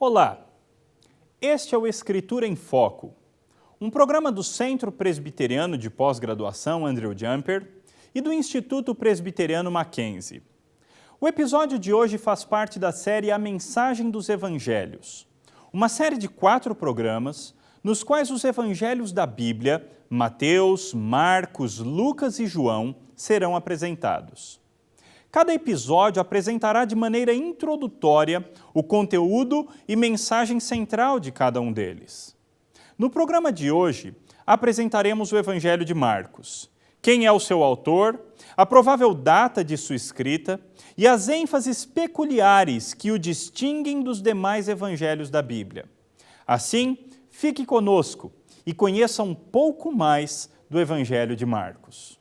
Olá, este é o Escritura em Foco, um programa do Centro Presbiteriano de Pós-Graduação Andrew Jumper e do Instituto Presbiteriano Mackenzie. O episódio de hoje faz parte da série A Mensagem dos Evangelhos, uma série de 4 programas nos quais os evangelhos da Bíblia, Mateus, Marcos, Lucas e João, serão apresentados. Cada episódio apresentará de maneira introdutória o conteúdo e mensagem central de cada um deles. No programa de hoje, apresentaremos o Evangelho de Marcos, quem é o seu autor, a provável data de sua escrita e as ênfases peculiares que o distinguem dos demais evangelhos da Bíblia. Assim, fique conosco e conheça um pouco mais do Evangelho de Marcos.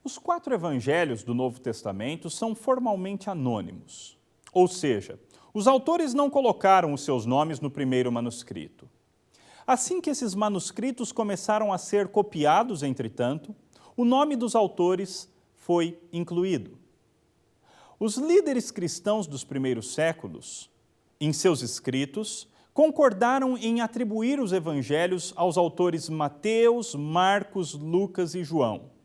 Os 4 evangelhos do Novo Testamento são formalmente anônimos, ou seja, os autores não colocaram os seus nomes no primeiro manuscrito. Assim que esses manuscritos começaram a ser copiados, entretanto, o nome dos autores foi incluído. Os líderes cristãos dos primeiros séculos, em seus escritos, concordaram em atribuir os evangelhos aos autores Mateus, Marcos, Lucas e João.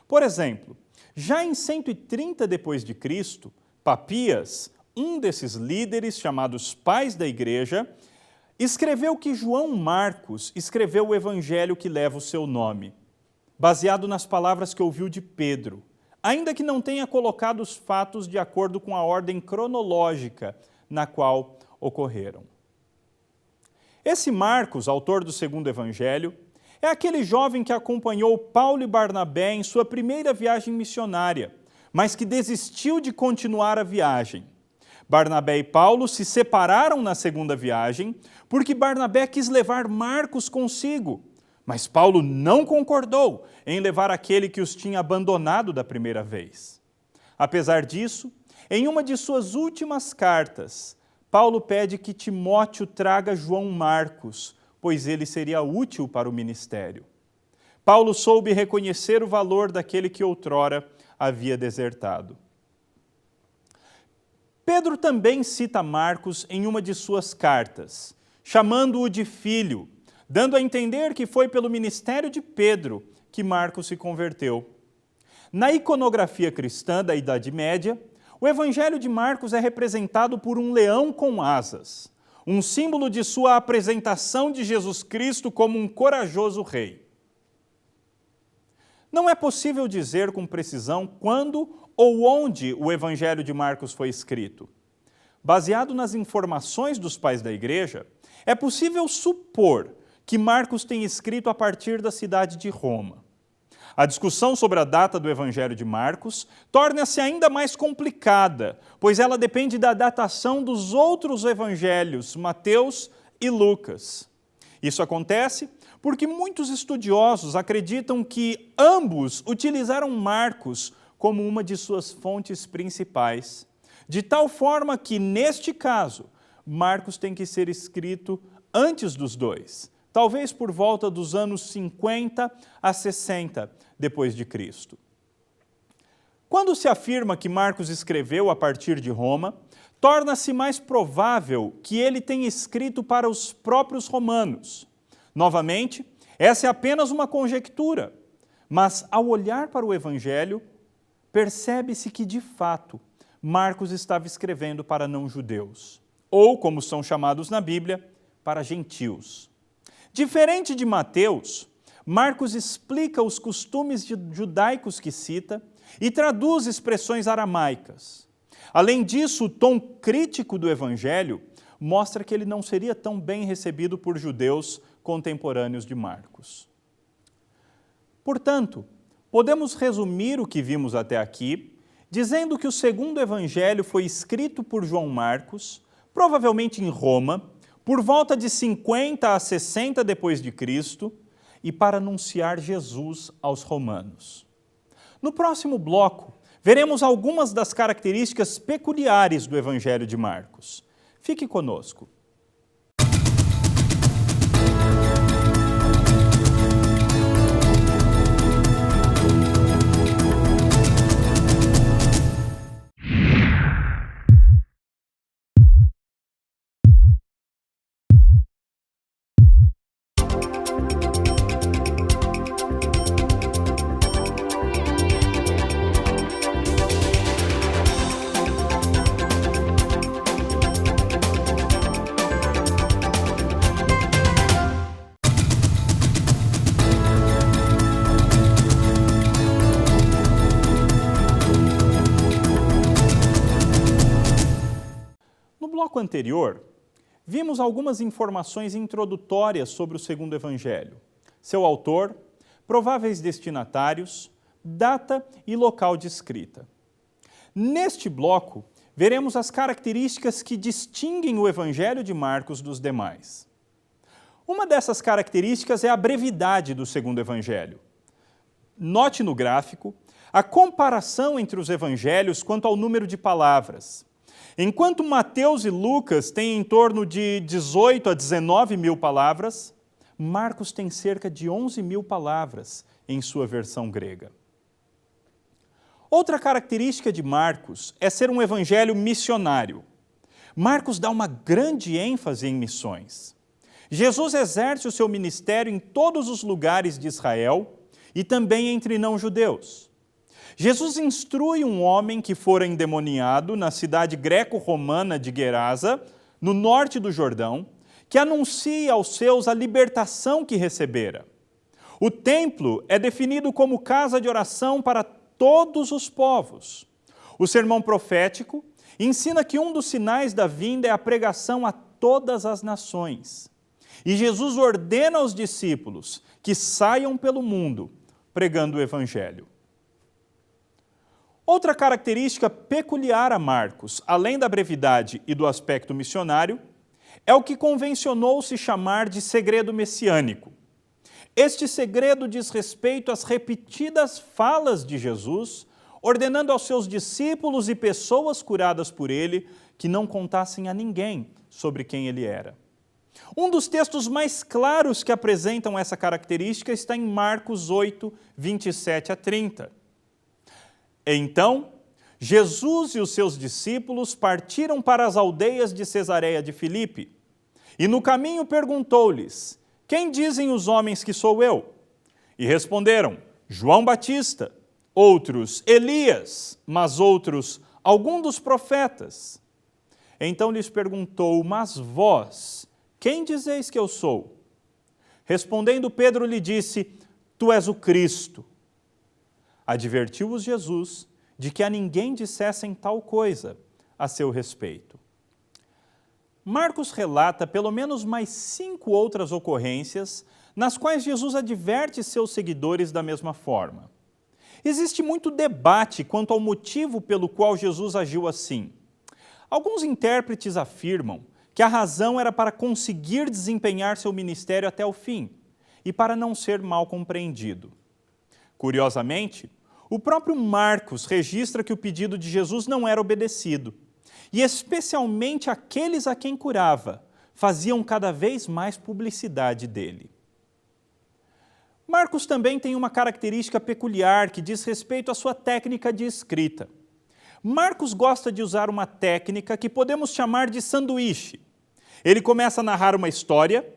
Por exemplo, já em 130 d.C., Papias, um desses líderes chamados pais da igreja, escreveu que João Marcos escreveu o evangelho que leva o seu nome, baseado nas palavras que ouviu de Pedro, ainda que não tenha colocado os fatos de acordo com a ordem cronológica na qual ocorreram. Esse Marcos, autor do segundo evangelho, é aquele jovem que acompanhou Paulo e Barnabé em sua primeira viagem missionária, mas que desistiu de continuar a viagem. Barnabé e Paulo se separaram na segunda viagem porque Barnabé quis levar Marcos consigo, mas Paulo não concordou em levar aquele que os tinha abandonado da primeira vez. Apesar disso, em uma de suas últimas cartas, Paulo pede que Timóteo traga João Marcos, pois ele seria útil para o ministério. Paulo soube reconhecer o valor daquele que outrora havia desertado. Pedro também cita Marcos em uma de suas cartas, chamando-o de filho, dando a entender que foi pelo ministério de Pedro que Marcos se converteu. Na iconografia cristã da Idade Média, o Evangelho de Marcos é representado por um leão com asas, um símbolo de sua apresentação de Jesus Cristo como um corajoso rei. Não é possível dizer com precisão quando ou onde o Evangelho de Marcos foi escrito. Baseado nas informações dos pais da igreja, é possível supor que Marcos tenha escrito a partir da cidade de Roma. A discussão sobre a data do Evangelho de Marcos torna-se ainda mais complicada, pois ela depende da datação dos outros evangelhos, Mateus e Lucas. Isso acontece porque muitos estudiosos acreditam que ambos utilizaram Marcos como uma de suas fontes principais, de tal forma que, neste caso, Marcos tem que ser escrito antes dos dois, talvez por volta dos anos 50 a 60 depois de Cristo. Quando se afirma que Marcos escreveu a partir de Roma, torna-se mais provável que ele tenha escrito para os próprios romanos. Novamente, essa é apenas uma conjectura, mas ao olhar para o Evangelho, percebe-se que, de fato, Marcos estava escrevendo para não-judeus, ou, como são chamados na Bíblia, para gentios. Diferente de Mateus, Marcos explica os costumes judaicos que cita e traduz expressões aramaicas. Além disso, o tom crítico do Evangelho mostra que ele não seria tão bem recebido por judeus contemporâneos de Marcos. Portanto, podemos resumir o que vimos até aqui, dizendo que o segundo evangelho foi escrito por João Marcos, provavelmente em Roma, por volta de 50 a 60 depois de Cristo, e para anunciar Jesus aos romanos. No próximo bloco, veremos algumas das características peculiares do Evangelho de Marcos. Fique conosco. No bloco anterior, vimos algumas informações introdutórias sobre o segundo evangelho, seu autor, prováveis destinatários, data e local de escrita. Neste bloco, veremos as características que distinguem o evangelho de Marcos dos demais. Uma dessas características é a brevidade do segundo evangelho. Note no gráfico a comparação entre os evangelhos quanto ao número de palavras. Enquanto Mateus e Lucas têm em torno de 18 a 19 mil palavras, Marcos tem cerca de 11 mil palavras em sua versão grega. Outra característica de Marcos é ser um evangelho missionário. Marcos dá uma grande ênfase em missões. Jesus exerce o seu ministério em todos os lugares de Israel e também entre não-judeus. Jesus instrui um homem que fora endemoniado na cidade greco-romana de Gerasa, no norte do Jordão, que anuncia aos seus a libertação que recebera. O templo é definido como casa de oração para todos os povos. O sermão profético ensina que um dos sinais da vinda é a pregação a todas as nações. E Jesus ordena aos discípulos que saiam pelo mundo pregando o evangelho. Outra característica peculiar a Marcos, além da brevidade e do aspecto missionário, é o que convencionou se chamar de segredo messiânico. Este segredo diz respeito às repetidas falas de Jesus, ordenando aos seus discípulos e pessoas curadas por ele que não contassem a ninguém sobre quem ele era. Um dos textos mais claros que apresentam essa característica está em Marcos 8, 27 a 30. Então, Jesus e os seus discípulos partiram para as aldeias de Cesareia de Filipe, e no caminho perguntou-lhes: quem dizem os homens que sou eu? E responderam: João Batista, outros Elias, mas outros algum dos profetas. Então lhes perguntou: mas vós, quem dizeis que eu sou? Respondendo Pedro lhe disse: tu és o Cristo. Advertiu-os Jesus de que a ninguém dissessem tal coisa a seu respeito. Marcos relata pelo menos mais 5 outras ocorrências nas quais Jesus adverte seus seguidores da mesma forma. Existe muito debate quanto ao motivo pelo qual Jesus agiu assim. Alguns intérpretes afirmam que a razão era para conseguir desempenhar seu ministério até o fim e para não ser mal compreendido. Curiosamente, o próprio Marcos registra que o pedido de Jesus não era obedecido, e especialmente aqueles a quem curava faziam cada vez mais publicidade dele. Marcos também tem uma característica peculiar que diz respeito à sua técnica de escrita. Marcos gosta de usar uma técnica que podemos chamar de sanduíche. Ele começa a narrar uma história,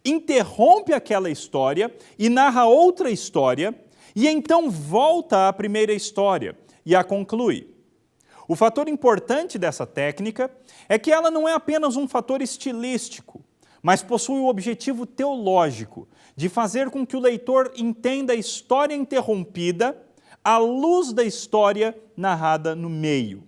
interrompe aquela história e narra outra história, e então volta à primeira história e a conclui. O fator importante dessa técnica é que ela não é apenas um fator estilístico, mas possui o objetivo teológico de fazer com que o leitor entenda a história interrompida à luz da história narrada no meio.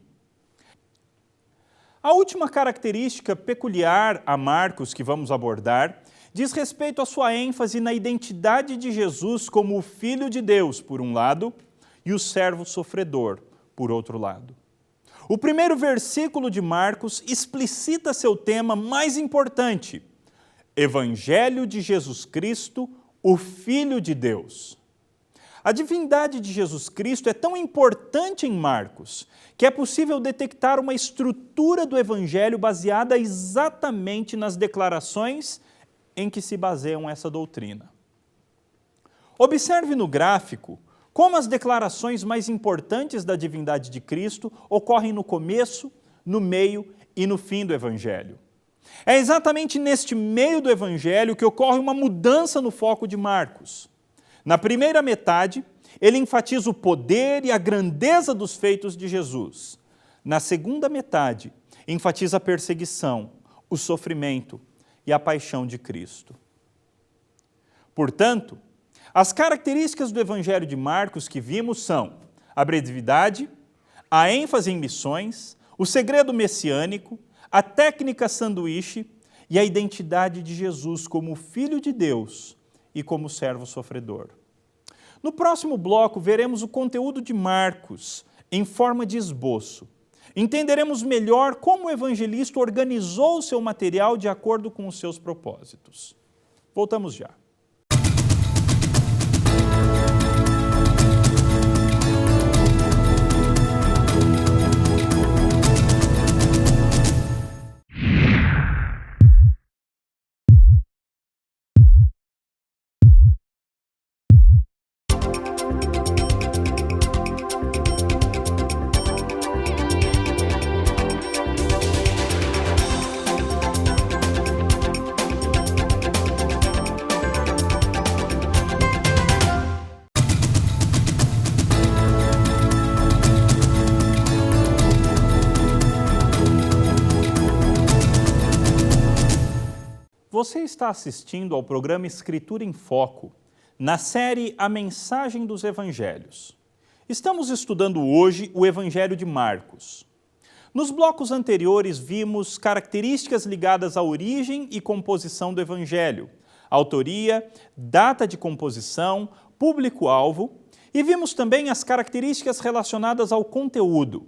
A última característica peculiar a Marcos que vamos abordar diz respeito à sua ênfase na identidade de Jesus como o Filho de Deus, por um lado, e o servo sofredor, por outro lado. O primeiro versículo de Marcos explicita seu tema mais importante: Evangelho de Jesus Cristo, o Filho de Deus. A divindade de Jesus Cristo é tão importante em Marcos que é possível detectar uma estrutura do Evangelho baseada exatamente nas declarações em que se baseiam essa doutrina. Observe no gráfico como as declarações mais importantes da divindade de Cristo ocorrem no começo, no meio e no fim do Evangelho. É exatamente neste meio do Evangelho que ocorre uma mudança no foco de Marcos. Na primeira metade, ele enfatiza o poder e a grandeza dos feitos de Jesus. Na segunda metade, enfatiza a perseguição, o sofrimento e a paixão de Cristo. Portanto, as características do Evangelho de Marcos que vimos são a brevidade, a ênfase em missões, o segredo messiânico, a técnica sanduíche e a identidade de Jesus como Filho de Deus e como servo sofredor. No próximo bloco, veremos o conteúdo de Marcos em forma de esboço. Entenderemos melhor como o evangelista organizou o seu material de acordo com os seus propósitos. Voltamos já. Você está assistindo ao programa Escritura em Foco, na série A Mensagem dos Evangelhos. Estamos estudando hoje o Evangelho de Marcos. Nos blocos anteriores vimos características ligadas à origem e composição do Evangelho, autoria, data de composição, público-alvo, e vimos também as características relacionadas ao conteúdo.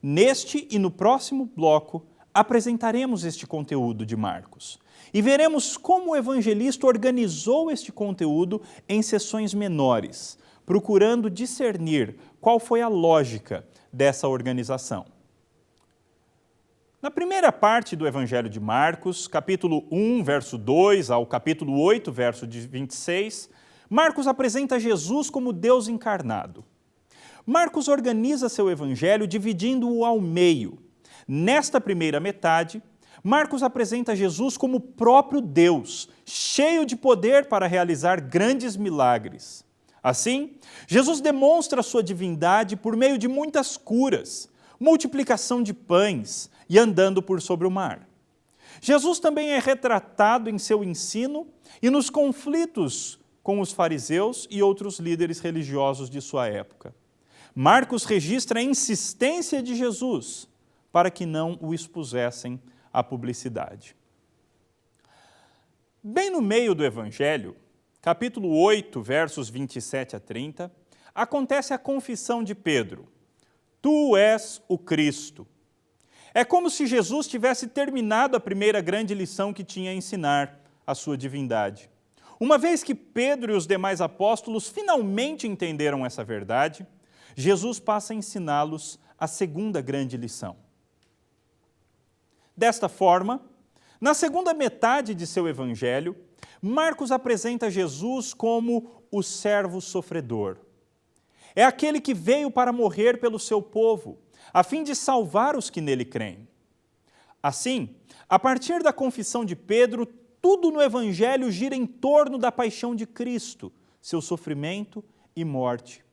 Neste e no próximo bloco, apresentaremos este conteúdo de Marcos e veremos como o evangelista organizou este conteúdo em seções menores, procurando discernir qual foi a lógica dessa organização. Na primeira parte do Evangelho de Marcos, capítulo 1, verso 2 ao capítulo 8, verso 26, Marcos apresenta Jesus como Deus encarnado. Marcos organiza seu evangelho dividindo-o ao meio. Nesta primeira metade, Marcos apresenta Jesus como o próprio Deus, cheio de poder para realizar grandes milagres. Assim, Jesus demonstra sua divindade por meio de muitas curas, multiplicação de pães e andando por sobre o mar. Jesus também é retratado em seu ensino e nos conflitos com os fariseus e outros líderes religiosos de sua época. Marcos registra a insistência de Jesus para que não o expusessem à publicidade. Bem no meio do Evangelho, capítulo 8, versos 27 a 30, acontece a confissão de Pedro: Tu és o Cristo. É como se Jesus tivesse terminado a primeira grande lição que tinha a ensinar, a sua divindade. Uma vez que Pedro e os demais apóstolos finalmente entenderam essa verdade, Jesus passa a ensiná-los a segunda grande lição. Desta forma, na segunda metade de seu evangelho, Marcos apresenta Jesus como o servo sofredor. É aquele que veio para morrer pelo seu povo, a fim de salvar os que nele creem. Assim, a partir da confissão de Pedro, tudo no evangelho gira em torno da paixão de Cristo, seu sofrimento e morte.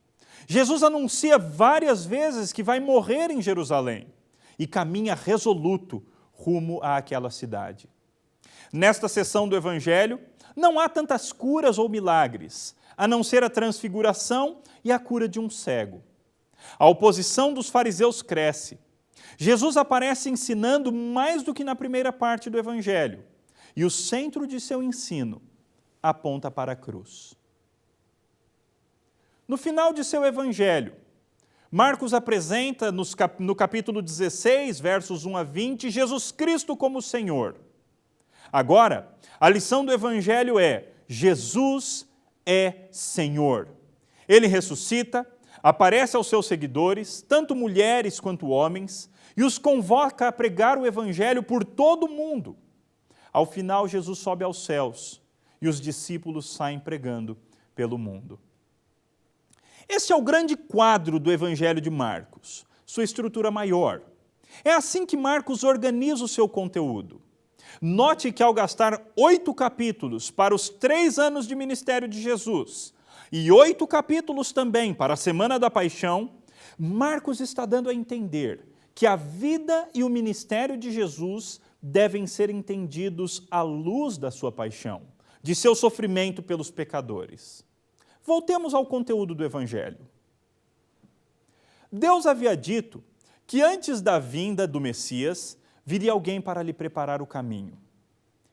Jesus anuncia várias vezes que vai morrer em Jerusalém e caminha resoluto rumo àquela cidade. Nesta seção do Evangelho, não há tantas curas ou milagres, a não ser a transfiguração e a cura de um cego. A oposição dos fariseus cresce. Jesus aparece ensinando mais do que na primeira parte do Evangelho, e o centro de seu ensino aponta para a cruz. No final de seu Evangelho, Marcos apresenta no capítulo 16, versos 1 a 20, Jesus Cristo como Senhor. Agora, a lição do Evangelho é: Jesus é Senhor. Ele ressuscita, aparece aos seus seguidores, tanto mulheres quanto homens, e os convoca a pregar o Evangelho por todo o mundo. Ao final, Jesus sobe aos céus e os discípulos saem pregando pelo mundo. Este é o grande quadro do Evangelho de Marcos, sua estrutura maior. É assim que Marcos organiza o seu conteúdo. Note que ao gastar 8 capítulos para os 3 anos de ministério de Jesus e 8 capítulos também para a Semana da Paixão, Marcos está dando a entender que a vida e o ministério de Jesus devem ser entendidos à luz da sua paixão, de seu sofrimento pelos pecadores. Voltemos ao conteúdo do Evangelho. Deus havia dito que antes da vinda do Messias, viria alguém para lhe preparar o caminho.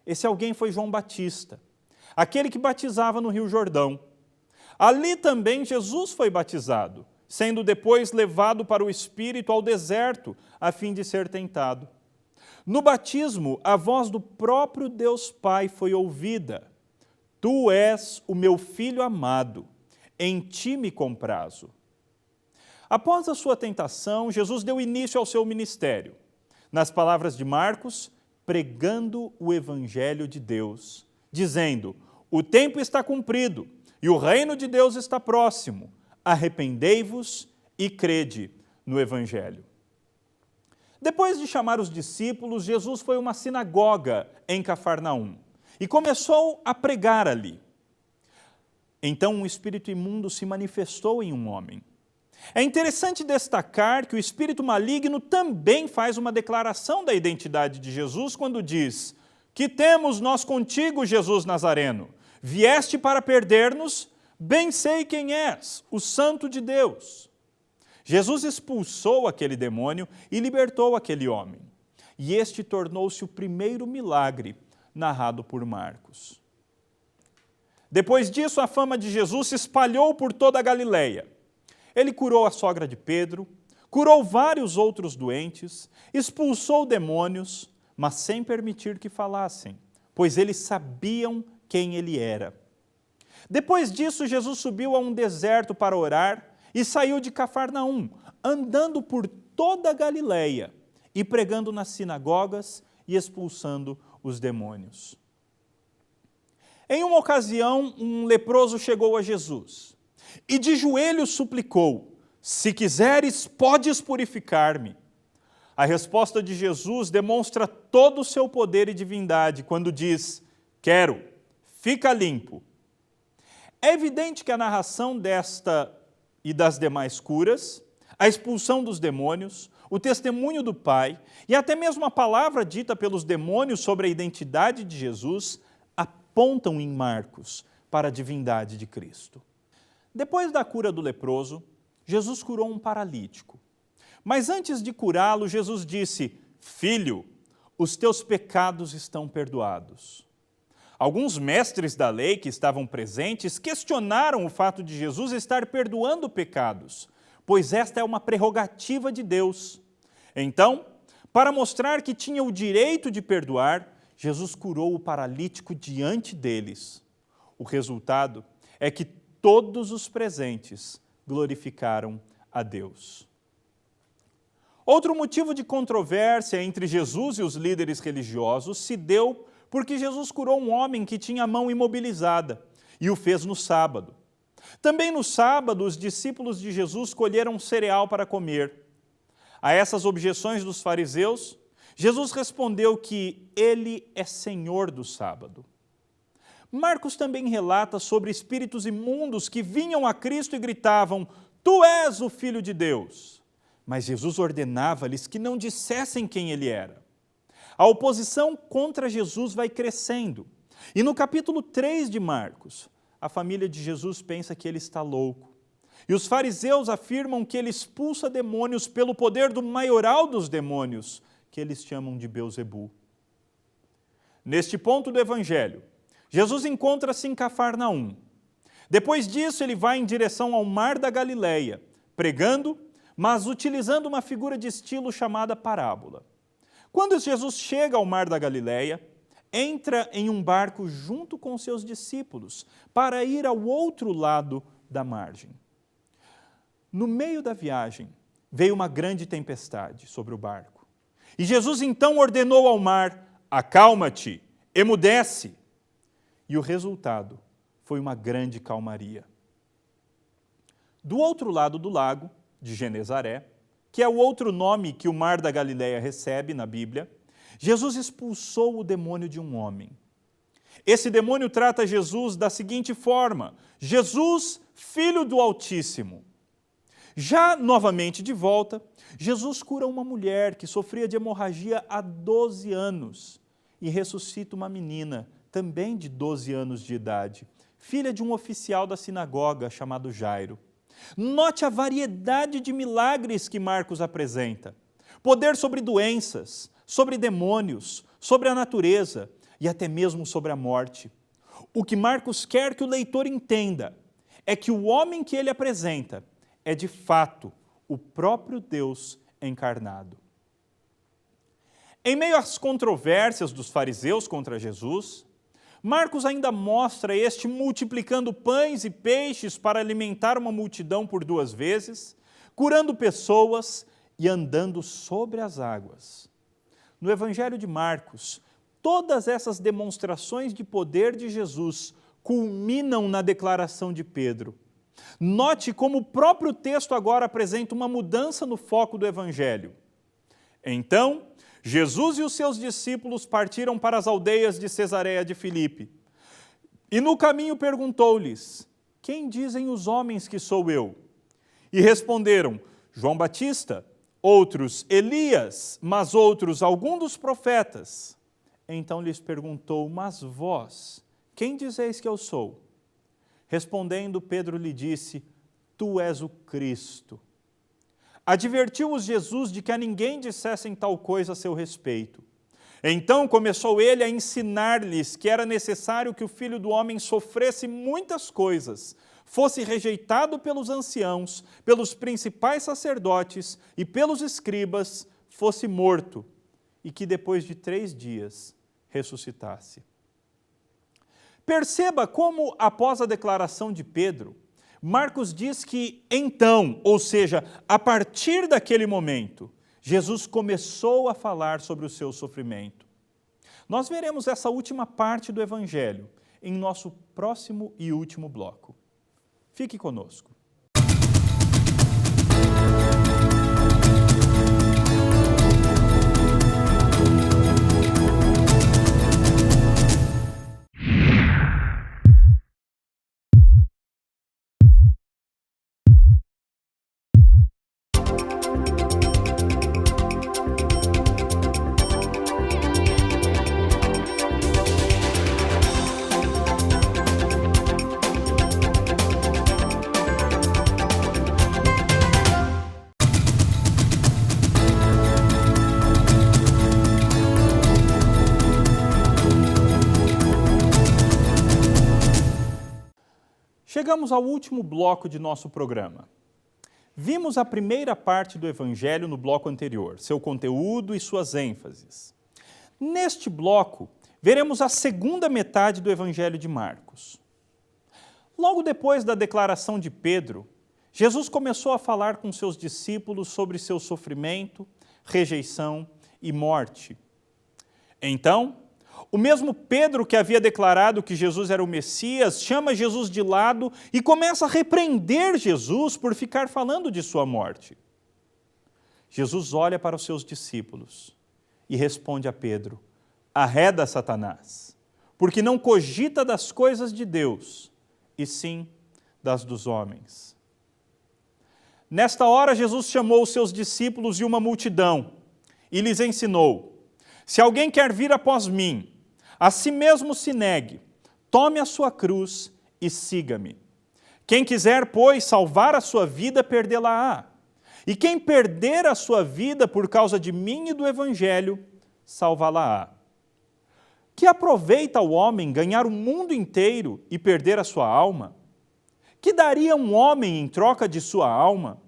Esse alguém foi João Batista, aquele que batizava no Rio Jordão. Ali também Jesus foi batizado, sendo depois levado para o Espírito ao deserto, a fim de ser tentado. No batismo, a voz do próprio Deus Pai foi ouvida: Tu és o meu Filho amado, em ti me comprazo. Após a sua tentação, Jesus deu início ao seu ministério. Nas palavras de Marcos, pregando o Evangelho de Deus, dizendo: O tempo está cumprido e o reino de Deus está próximo. Arrependei-vos e crede no Evangelho. Depois de chamar os discípulos, Jesus foi a uma sinagoga em Cafarnaum e começou a pregar ali. Então um espírito imundo se manifestou em um homem. É interessante destacar que o espírito maligno também faz uma declaração da identidade de Jesus quando diz: Que temos nós contigo, Jesus Nazareno? Vieste para perder-nos? Bem sei quem és, o Santo de Deus. Jesus expulsou aquele demônio e libertou aquele homem. E este tornou-se o primeiro milagre narrado por Marcos. Depois disso, a fama de Jesus se espalhou por toda a Galileia. Ele curou a sogra de Pedro, curou vários outros doentes, expulsou demônios, mas sem permitir que falassem, pois eles sabiam quem ele era. Depois disso, Jesus subiu a um deserto para orar e saiu de Cafarnaum, andando por toda a Galileia e pregando nas sinagogas e expulsando os demônios. Em uma ocasião, um leproso chegou a Jesus e de joelhos suplicou: Se quiseres, podes purificar-me. A resposta de Jesus demonstra todo o seu poder e divindade quando diz: Quero, fica limpo. É evidente que a narração desta e das demais curas, a expulsão dos demônios, o testemunho do Pai e até mesmo a palavra dita pelos demônios sobre a identidade de Jesus apontam em Marcos para a divindade de Cristo. Depois da cura do leproso, Jesus curou um paralítico. Mas antes de curá-lo, Jesus disse: Filho, os teus pecados estão perdoados. Alguns mestres da lei que estavam presentes questionaram o fato de Jesus estar perdoando pecados, pois esta é uma prerrogativa de Deus. Então, para mostrar que tinha o direito de perdoar, Jesus curou o paralítico diante deles. O resultado é que todos os presentes glorificaram a Deus. Outro motivo de controvérsia entre Jesus e os líderes religiosos se deu porque Jesus curou um homem que tinha a mão imobilizada e o fez no sábado. Também no sábado, os discípulos de Jesus colheram cereal para comer. A essas objeções dos fariseus, Jesus respondeu que ele é Senhor do sábado. Marcos também relata sobre espíritos imundos que vinham a Cristo e gritavam: Tu és o Filho de Deus. Mas Jesus ordenava-lhes que não dissessem quem ele era. A oposição contra Jesus vai crescendo. E no capítulo 3 de Marcos, a família de Jesus pensa que ele está louco. E os fariseus afirmam que ele expulsa demônios pelo poder do maioral dos demônios, que eles chamam de Beelzebu. Neste ponto do Evangelho, Jesus encontra-se em Cafarnaum. Depois disso, ele vai em direção ao Mar da Galileia, pregando, mas utilizando uma figura de estilo chamada parábola. Quando Jesus chega ao Mar da Galileia, entra em um barco junto com seus discípulos para ir ao outro lado da margem. No meio da viagem, veio uma grande tempestade sobre o barco. E Jesus então ordenou ao mar: acalma-te, emudece. E o resultado foi uma grande calmaria. Do outro lado do lago, de Genezaré, que é o outro nome que o Mar da Galileia recebe na Bíblia, Jesus expulsou o demônio de um homem. Esse demônio trata Jesus da seguinte forma: Jesus, Filho do Altíssimo. Já novamente de volta, Jesus cura uma mulher que sofria de hemorragia há 12 anos e ressuscita uma menina, também de 12 anos de idade, filha de um oficial da sinagoga chamado Jairo. Note a variedade de milagres que Marcos apresenta: poder sobre doenças, sobre demônios, sobre a natureza e até mesmo sobre a morte. O que Marcos quer que o leitor entenda é que o homem que ele apresenta é de fato o próprio Deus encarnado. Em meio às controvérsias dos fariseus contra Jesus, Marcos ainda mostra este multiplicando pães e peixes para alimentar uma multidão por 2 vezes, curando pessoas e andando sobre as águas. No Evangelho de Marcos, todas essas demonstrações de poder de Jesus culminam na declaração de Pedro. Note como o próprio texto agora apresenta uma mudança no foco do Evangelho. Então, Jesus e os seus discípulos partiram para as aldeias de Cesareia de Filipe. E no caminho perguntou-lhes: quem dizem os homens que sou eu? E responderam: João Batista, outros Elias, mas outros algum dos profetas. Então lhes perguntou: mas vós, quem dizeis que eu sou? Respondendo, Pedro lhe disse: tu és o Cristo. Advertiu-os Jesus de que a ninguém dissessem tal coisa a seu respeito. Então começou ele a ensinar-lhes que era necessário que o Filho do Homem sofresse muitas coisas, fosse rejeitado pelos anciãos, pelos principais sacerdotes e pelos escribas, fosse morto, e que depois de 3 dias ressuscitasse. Perceba como, após a declaração de Pedro, Marcos diz que então, ou seja, a partir daquele momento, Jesus começou a falar sobre o seu sofrimento. Nós veremos essa última parte do Evangelho em nosso próximo e último bloco. Fique conosco. Chegamos ao último bloco de nosso programa. Vimos a primeira parte do Evangelho no bloco anterior, seu conteúdo e suas ênfases. Neste bloco, veremos a segunda metade do Evangelho de Marcos. Logo depois da declaração de Pedro, Jesus começou a falar com seus discípulos sobre seu sofrimento, rejeição e morte. Então, o mesmo Pedro que havia declarado que Jesus era o Messias, chama Jesus de lado e começa a repreender Jesus por ficar falando de sua morte. Jesus olha para os seus discípulos e responde a Pedro: arreda, Satanás, porque não cogita das coisas de Deus, e sim das dos homens. Nesta hora, Jesus chamou os seus discípulos e uma multidão e lhes ensinou: se alguém quer vir após mim, a si mesmo se negue, tome a sua cruz e siga-me. Quem quiser, pois, salvar a sua vida, perdê-la-á. E quem perder a sua vida por causa de mim e do Evangelho, salvá-la-á. Que aproveita o homem ganhar o mundo inteiro e perder a sua alma? Que daria um homem em troca de sua alma?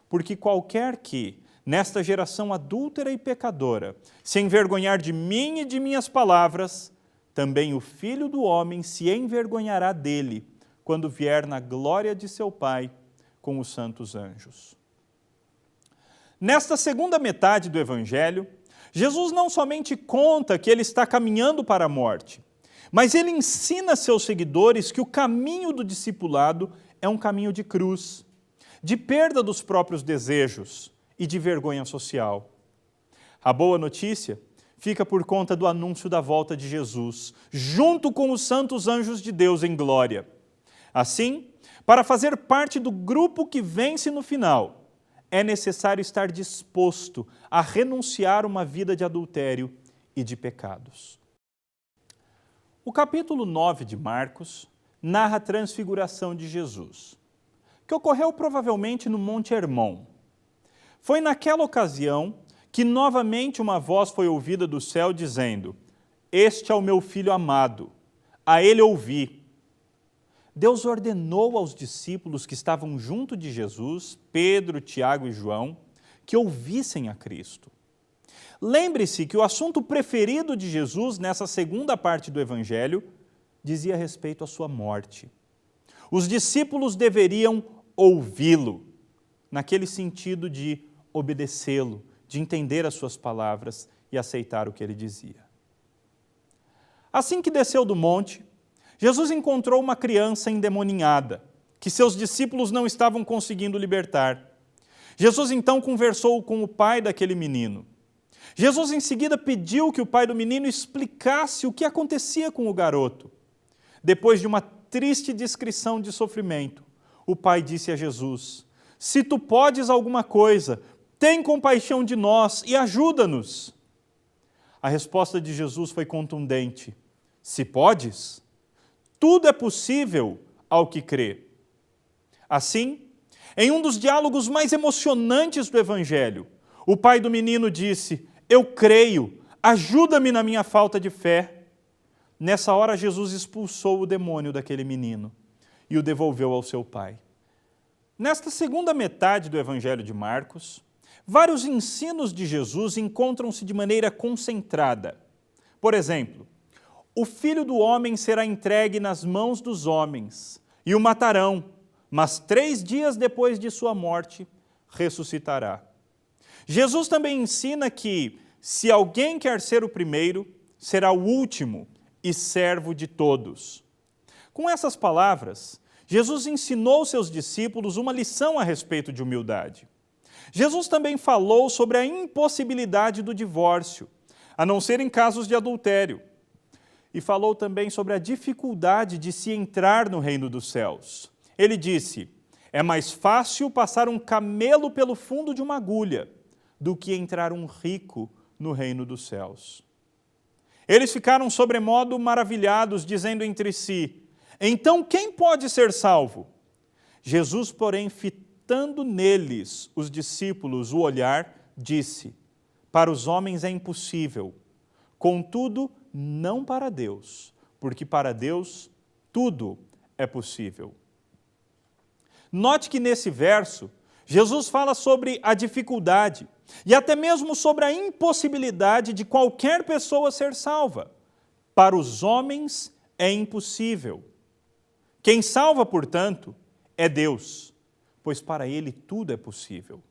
Porque qualquer que, nesta geração adúltera e pecadora, se envergonhar de mim e de minhas palavras, também o Filho do Homem se envergonhará dele, quando vier na glória de seu Pai com os santos anjos. Nesta segunda metade do Evangelho, Jesus não somente conta que ele está caminhando para a morte, mas ele ensina seus seguidores que o caminho do discipulado é um caminho de cruz, de perda dos próprios desejos e de vergonha social. A boa notícia fica por conta do anúncio da volta de Jesus, junto com os santos anjos de Deus em glória. Assim, para fazer parte do grupo que vence no final, é necessário estar disposto a renunciar uma vida de adultério e de pecados. O capítulo 9 de Marcos narra a transfiguração de Jesus, que ocorreu provavelmente no Monte Hermon. Foi naquela ocasião que novamente uma voz foi ouvida do céu dizendo: "Este é o meu filho amado, a ele ouvi." Deus ordenou aos discípulos que estavam junto de Jesus, Pedro, Tiago e João, que ouvissem a Cristo. Lembre-se que o assunto preferido de Jesus nessa segunda parte do Evangelho dizia respeito à sua morte. Os discípulos deveriam ouvi-lo, naquele sentido de obedecê-lo, de entender as suas palavras e aceitar o que ele dizia. Assim que desceu do monte, Jesus encontrou uma criança endemoninhada, que seus discípulos não estavam conseguindo libertar. Jesus então conversou com o pai daquele menino. Jesus em seguida pediu que o pai do menino explicasse o que acontecia com o garoto. Depois de uma triste descrição de sofrimento, o pai disse a Jesus: "Se tu podes alguma coisa, tem compaixão de nós e ajuda-nos." A resposta de Jesus foi contundente: "Se podes, tudo é possível ao que crê." Assim, em um dos diálogos mais emocionantes do Evangelho, o pai do menino disse: "Eu creio, ajuda-me na minha falta de fé." Nessa hora, Jesus expulsou o demônio daquele menino e o devolveu ao seu pai. Nesta segunda metade do Evangelho de Marcos, vários ensinos de Jesus encontram-se de maneira concentrada. Por exemplo, o Filho do Homem será entregue nas mãos dos homens e o matarão, mas 3 dias depois de sua morte, ressuscitará. Jesus também ensina que, se alguém quer ser o primeiro, será o último e servo de todos. Com essas palavras, Jesus ensinou seus discípulos uma lição a respeito de humildade. Jesus também falou sobre a impossibilidade do divórcio, a não ser em casos de adultério. E falou também sobre a dificuldade de se entrar no reino dos céus. Ele disse: "É mais fácil passar um camelo pelo fundo de uma agulha do que entrar um rico no reino dos céus." Eles ficaram sobremodo maravilhados, dizendo entre si: "Então quem pode ser salvo?" Jesus, porém, fitando neles, os discípulos, o olhar, disse: "Para os homens é impossível, contudo, não para Deus, porque para Deus tudo é possível." Note que nesse verso, Jesus fala sobre a dificuldade e até mesmo sobre a impossibilidade de qualquer pessoa ser salva. Para os homens é impossível. Quem salva, portanto, é Deus, pois para ele tudo é possível.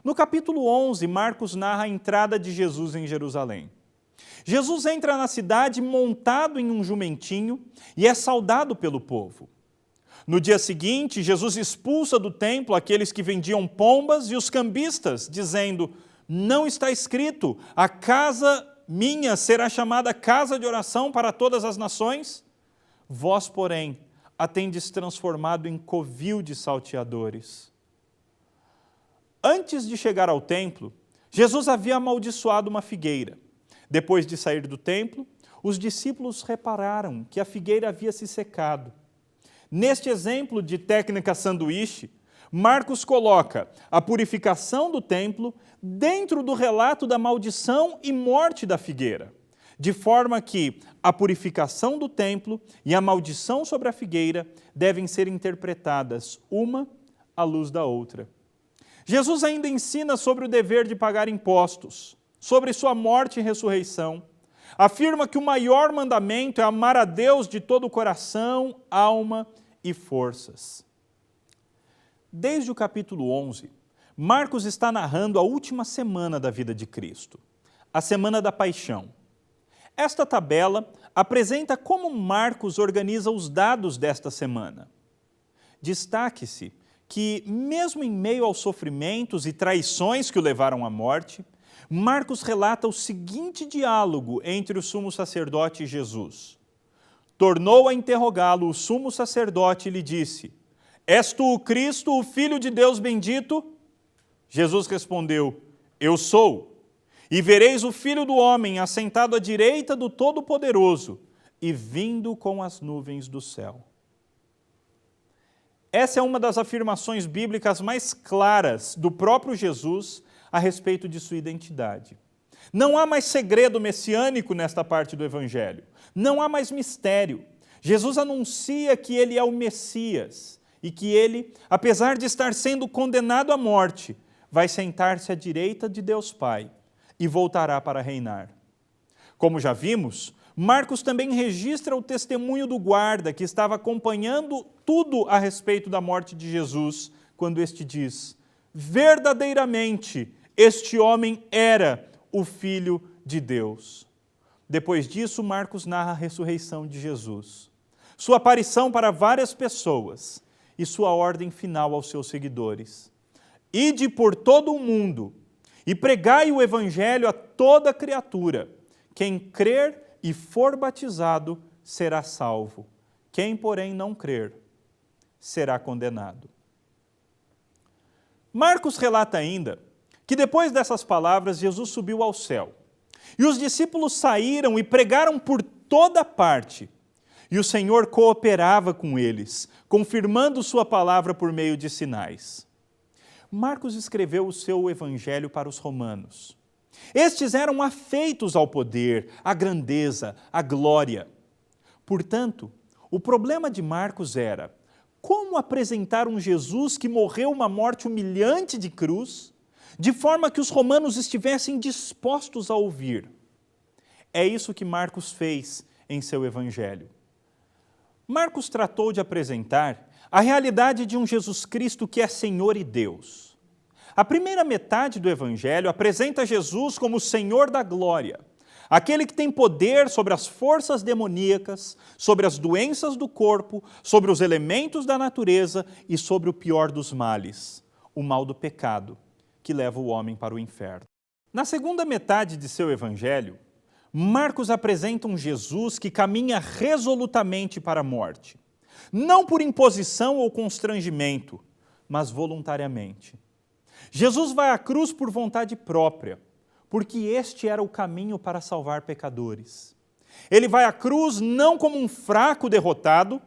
No capítulo 11, Marcos narra a entrada de Jesus em Jerusalém. Jesus entra na cidade montado em um jumentinho e é saudado pelo povo. No dia seguinte, Jesus expulsa do templo aqueles que vendiam pombas e os cambistas, dizendo: "Não está escrito, a casa minha será chamada casa de oração para todas as nações? Vós, porém, a tendes transformado em covil de salteadores." Antes de chegar ao templo, Jesus havia amaldiçoado uma figueira. Depois de sair do templo, os discípulos repararam que a figueira havia se secado. Neste exemplo de técnica sanduíche, Marcos coloca a purificação do templo dentro do relato da maldição e morte da figueira, de forma que a purificação do templo e a maldição sobre a figueira devem ser interpretadas uma à luz da outra. Jesus ainda ensina sobre o dever de pagar impostos, sobre sua morte e ressurreição. Afirma que o maior mandamento é amar a Deus de todo o coração, alma e forças. Desde o capítulo 11, Marcos está narrando a última semana da vida de Cristo, a semana da paixão. Esta tabela apresenta como Marcos organiza os dados desta semana. Destaque-se que, mesmo em meio aos sofrimentos e traições que o levaram à morte, Marcos relata o seguinte diálogo entre o sumo sacerdote e Jesus. Tornou a interrogá-lo o sumo sacerdote e lhe disse: És tu o Cristo, o Filho de Deus bendito? Jesus respondeu: Eu sou. E vereis o Filho do Homem assentado à direita do Todo-Poderoso e vindo com as nuvens do céu. Essa é uma das afirmações bíblicas mais claras do próprio Jesus a respeito de sua identidade. Não há mais segredo messiânico nesta parte do Evangelho. Não há mais mistério. Jesus anuncia que ele é o Messias e que ele, apesar de estar sendo condenado à morte, vai sentar-se à direita de Deus Pai e voltará para reinar. Como já vimos, Marcos também registra o testemunho do guarda que estava acompanhando tudo a respeito da morte de Jesus, quando este diz: verdadeiramente, este homem era o Filho de Deus. Depois disso, Marcos narra a ressurreição de Jesus, sua aparição para várias pessoas e sua ordem final aos seus seguidores. Ide por todo o mundo e pregai o Evangelho a toda criatura. Quem crer e for batizado será salvo. Quem, porém, não crer, será condenado. Marcos relata ainda que depois dessas palavras, Jesus subiu ao céu. E os discípulos saíram e pregaram por toda parte. E o Senhor cooperava com eles, confirmando sua palavra por meio de sinais. Marcos escreveu o seu evangelho para os romanos. Estes eram afeitos ao poder, à grandeza, à glória. Portanto, o problema de Marcos era como apresentar um Jesus que morreu uma morte humilhante de cruz, de forma que os romanos estivessem dispostos a ouvir. É isso que Marcos fez em seu evangelho. Marcos tratou de apresentar a realidade de um Jesus Cristo que é Senhor e Deus. A primeira metade do evangelho apresenta Jesus como o Senhor da glória, aquele que tem poder sobre as forças demoníacas, sobre as doenças do corpo, sobre os elementos da natureza e sobre o pior dos males, o mal do pecado, que leva o homem para o inferno. Na segunda metade de seu evangelho, Marcos apresenta um Jesus que caminha resolutamente para a morte, não por imposição ou constrangimento, mas voluntariamente. Jesus vai à cruz por vontade própria, porque este era o caminho para salvar pecadores. Ele vai à cruz não como um fraco derrotado,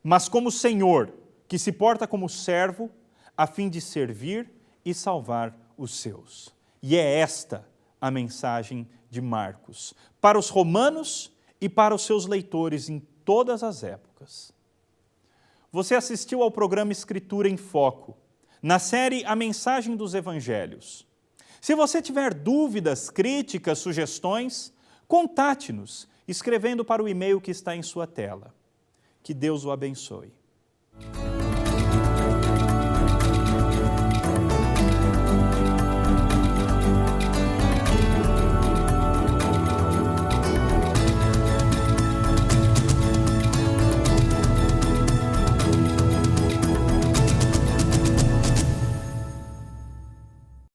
mas como Senhor, que se porta como servo, a fim de servir e salvar os seus. E é esta a mensagem de Marcos, para os romanos e para os seus leitores em todas as épocas. Você assistiu ao programa Escritura em Foco, na série A Mensagem dos Evangelhos. Se você tiver dúvidas, críticas, sugestões, contate-nos escrevendo para o e-mail que está em sua tela. Que Deus o abençoe.